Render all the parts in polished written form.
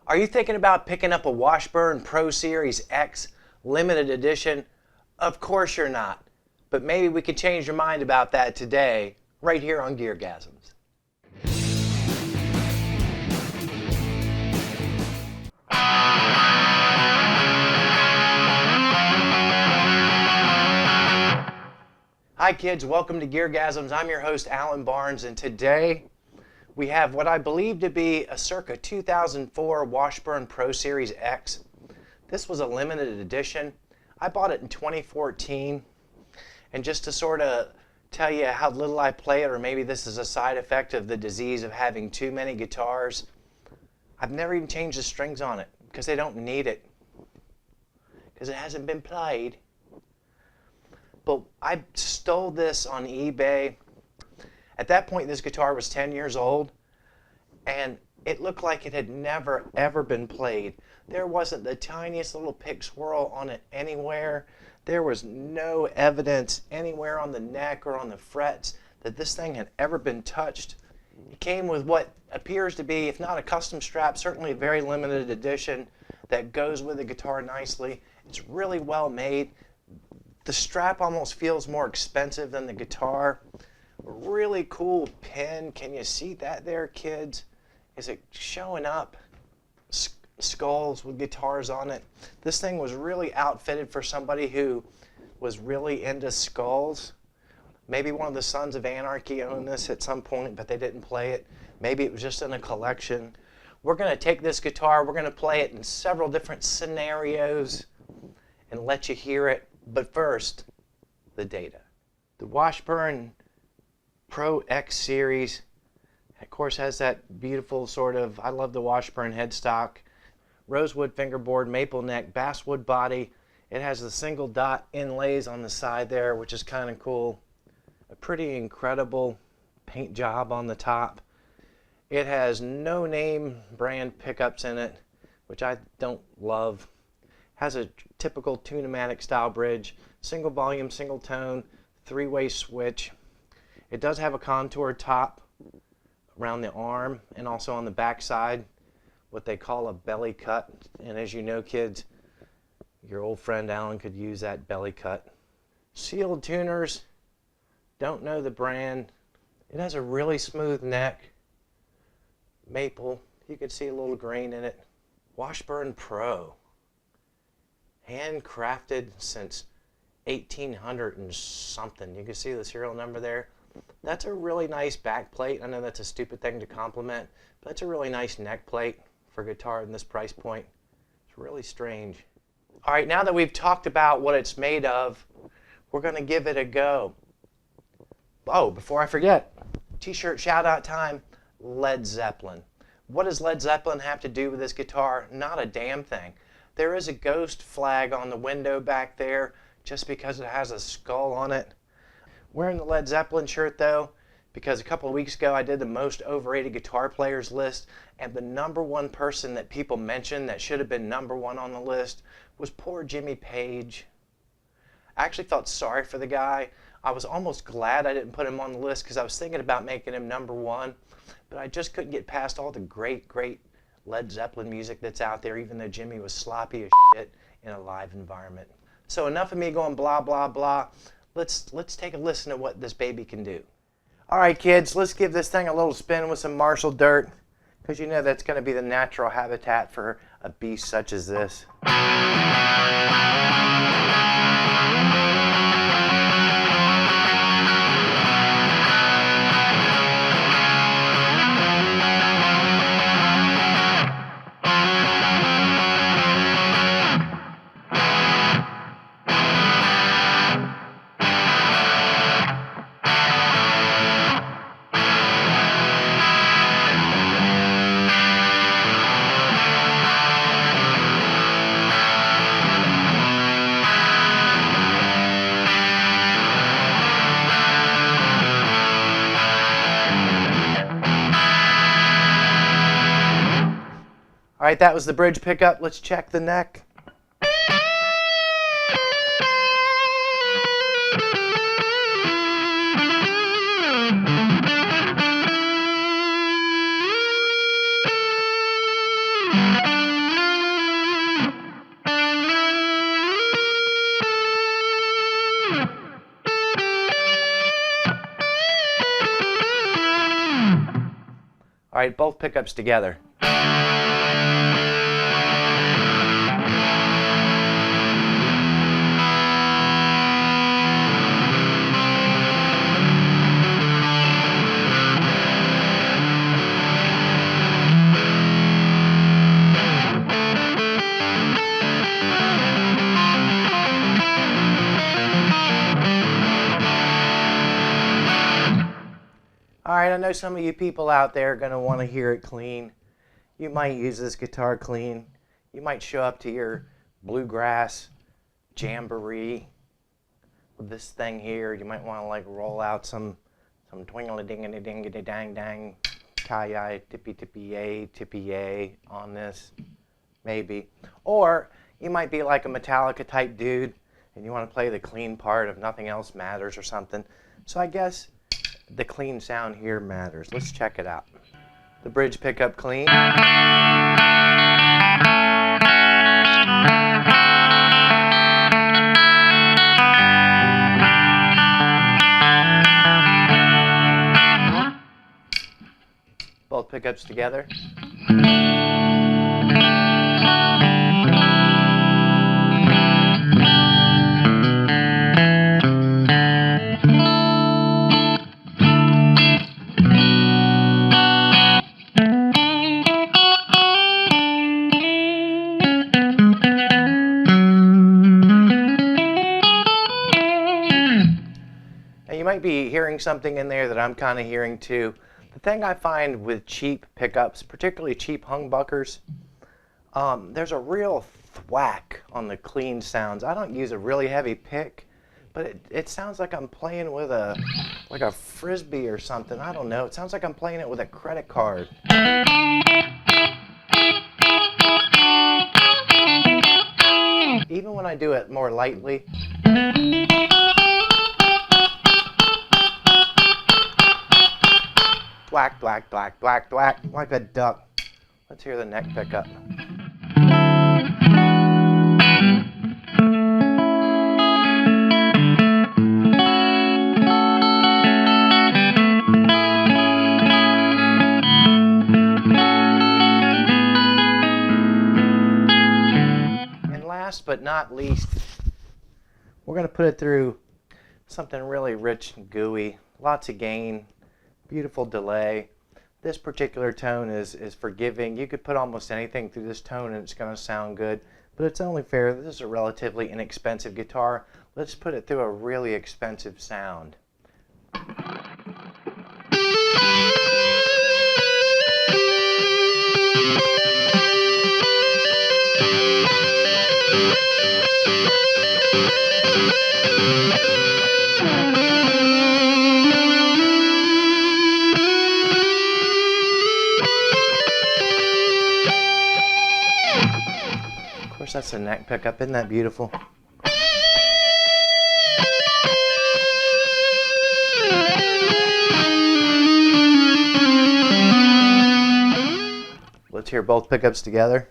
Are you thinking about picking up a Washburn Pro Series X limited edition? Of course you're not, but maybe we could change your mind about that today, right here on GearGasms. Hi kids, welcome to GearGasms. I'm your host Alan Barnes, and today we have what I believe to be a circa 2004 Washburn Pro Series X. This was a limited edition. I bought it in 2014, and just to sort of tell you how little I play it, or maybe this is a side effect of the disease of having too many guitars, I've never even changed the strings on it because they don't need it, because it hasn't been played. But I stole this on eBay. At that point, this guitar was 10 years old, and it looked like it had never, ever been played. There wasn't the tiniest little pick swirl on it anywhere. There was no evidence anywhere on the neck or on the frets that this thing had ever been touched. It came with what appears to be, if not a custom strap, certainly a very limited edition that goes with the guitar nicely. It's really well made. The strap almost feels more expensive than the guitar. Really cool pin. Can you see that there, kids? Is it showing up? Skulls with guitars on it. This thing was really outfitted for somebody who was really into skulls. Maybe one of the Sons of Anarchy owned this at some point, but they didn't play it. Maybe it was just in a collection. We're going to take this guitar, we're going to play it in several different scenarios and let you hear it. But first, the data. The Washburn Pro X Series, of course, has that beautiful sort of, I love the Washburn headstock, rosewood fingerboard, maple neck, basswood body. It has the single dot inlays on the side there, which is kind of cool. A pretty incredible paint job on the top. It has no name brand pickups in it, which I don't love. Has a typical Tune-o-matic style bridge, single volume, single tone, three-way switch. It does have a contoured top around the arm and also on the back side, what they call a belly cut. And as you know, kids, your old friend Alan could use that belly cut. Sealed tuners, don't know the brand. It has a really smooth neck, maple. You can see a little grain in it. Washburn Pro. Handcrafted since 1800 and something. You can see the serial number there. That's a really nice back plate. I know that's a stupid thing to compliment, but that's a really nice neck plate for a guitar in this price point. It's really strange. All right, now that we've talked about what it's made of, we're going to give it a go. Oh, before I forget, t-shirt shout out time, Led Zeppelin. What does Led Zeppelin have to do with this guitar? Not a damn thing. There is a ghost flag on the window back there just because it has a skull on it. Wearing the Led Zeppelin shirt though, because a couple of weeks ago I did the most overrated guitar players list, and the #1 person that people mentioned that should have been #1 on the list was poor Jimmy Page. I actually felt sorry for the guy. I was almost glad I didn't put him on the list because I was thinking about making him #1, but I just couldn't get past all the great Led Zeppelin music that's out there, even though Jimmy was sloppy as shit in a live environment. So enough of me going blah, blah, blah. Let's take a listen to what this baby can do. All right, kids, let's give this thing a little spin with some Marshall dirt, because you know that's going to be the natural habitat for a beast such as this. All right, that was the bridge pickup. Let's check the neck. right, both pickups together. All right, I know some of you people out there are going to want to hear it clean. You might use this guitar clean. You might show up to your bluegrass jamboree with this thing here. You might want to like roll out some twingly-dingly-dingly-dang-dang, tie-yi, tippy-tippy-yay on this, maybe. Or you might be like a Metallica type dude and you want to play the clean part if nothing else matters or something. So I guess the clean sound here matters. Let's check it out. The bridge pickup clean. Both pickups together. You might be hearing something in there that I'm kind of hearing too. The thing I find with cheap pickups, particularly cheap humbuckers, there's a real thwack on the clean sounds. I don't use a really heavy pick, but it sounds like I'm playing with a frisbee or something. I don't know. It sounds like I'm playing it with a credit card. Even when I do it more lightly. Thwack, thwack, thwack, thwack, thwack, like a duck. Let's hear the neck pickup. And last but not least, we're going to put it through something really rich and gooey, lots of gain. Beautiful delay. This particular tone is forgiving. You could put almost anything through this tone and it's going to sound good, but it's only fair. This is a relatively inexpensive guitar. Let's put it through a really expensive sound. Of course, that's a neck pickup. Isn't that beautiful? Let's hear both pickups together.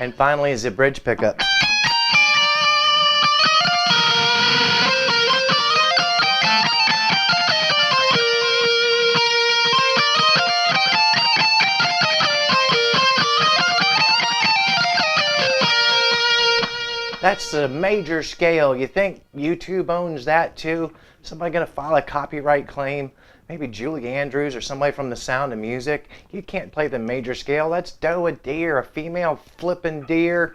And finally is the bridge pickup. That's the major scale. You think YouTube owns that too? Somebody gonna file a copyright claim? Maybe Julie Andrews or somebody from The Sound of Music? You can't play the major scale. That's doe a deer, a female flipping deer.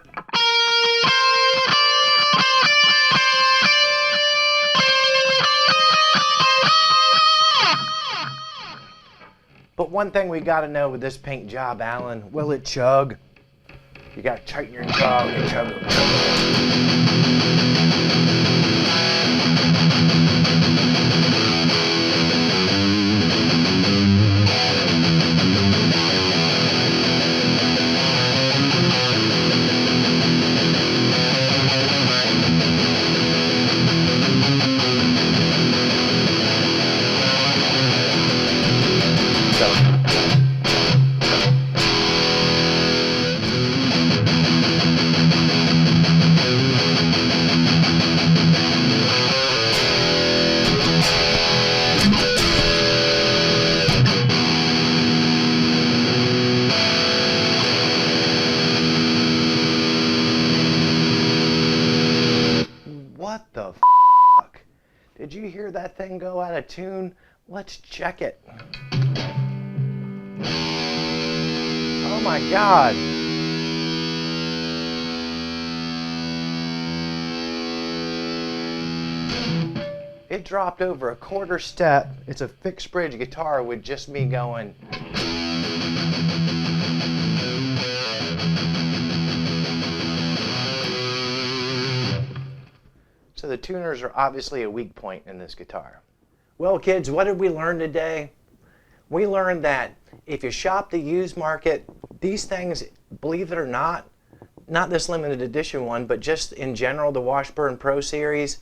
But one thing we gotta know with this paint job, Alan, will it chug? You gotta tighten your jaw and chug it. Did you hear that thing go out of tune? Let's check it. Oh my God. It dropped over a quarter step. It's a fixed bridge guitar with just me going. So the tuners are obviously a weak point in this guitar. Well, kids, what did we learn today? We learned that if you shop the used market, these things, believe it or not this limited edition one, but just in general, the Washburn Pro Series,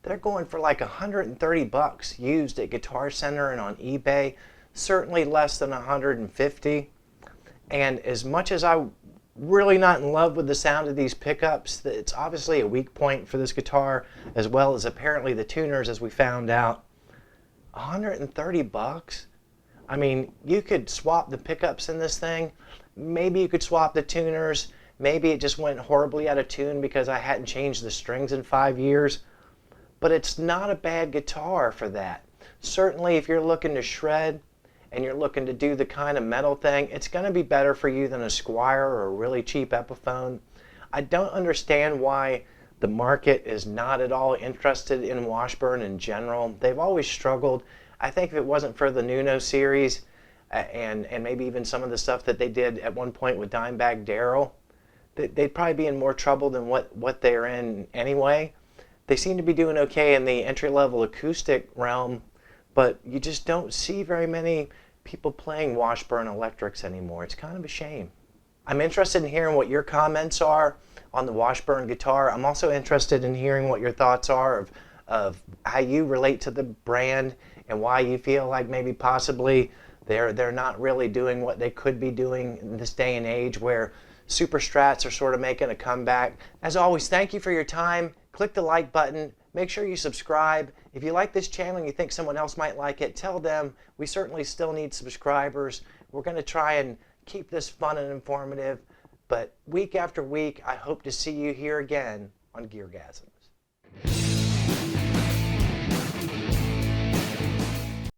they're going for like 130 bucks used at Guitar Center and on eBay, certainly less than 150. And as much as I'm really not in love with the sound of these pickups, it's obviously a weak point for this guitar, as well as apparently the tuners, as we found out. 130 bucks? I mean, you could swap the pickups in this thing. Maybe you could swap the tuners. Maybe it just went horribly out of tune because I hadn't changed the strings in 5 years. But it's not a bad guitar for that. Certainly if you're looking to shred and you're looking to do the kind of metal thing, it's going to be better for you than a Squier or a really cheap Epiphone. I don't understand why the market is not at all interested in Washburn in general. They've always struggled. I think if it wasn't for the Nuno series and maybe even some of the stuff that they did at one point with Dimebag Darrell, they'd probably be in more trouble than what they're in anyway. They seem to be doing okay in the entry-level acoustic realm, but you just don't see very many people playing Washburn electrics anymore. It's kind of a shame. I'm interested in hearing what your comments are on the Washburn guitar. I'm also interested in hearing what your thoughts are of how you relate to the brand and why you feel like maybe possibly they're not really doing what they could be doing in this day and age where Super Strats are sort of making a comeback. As always, thank you for your time. Click the like button. Make sure you subscribe. If you like this channel and you think someone else might like it, tell them. We certainly still need subscribers. We're going to try and keep this fun and informative. But week after week, I hope to see you here again on GearGasms.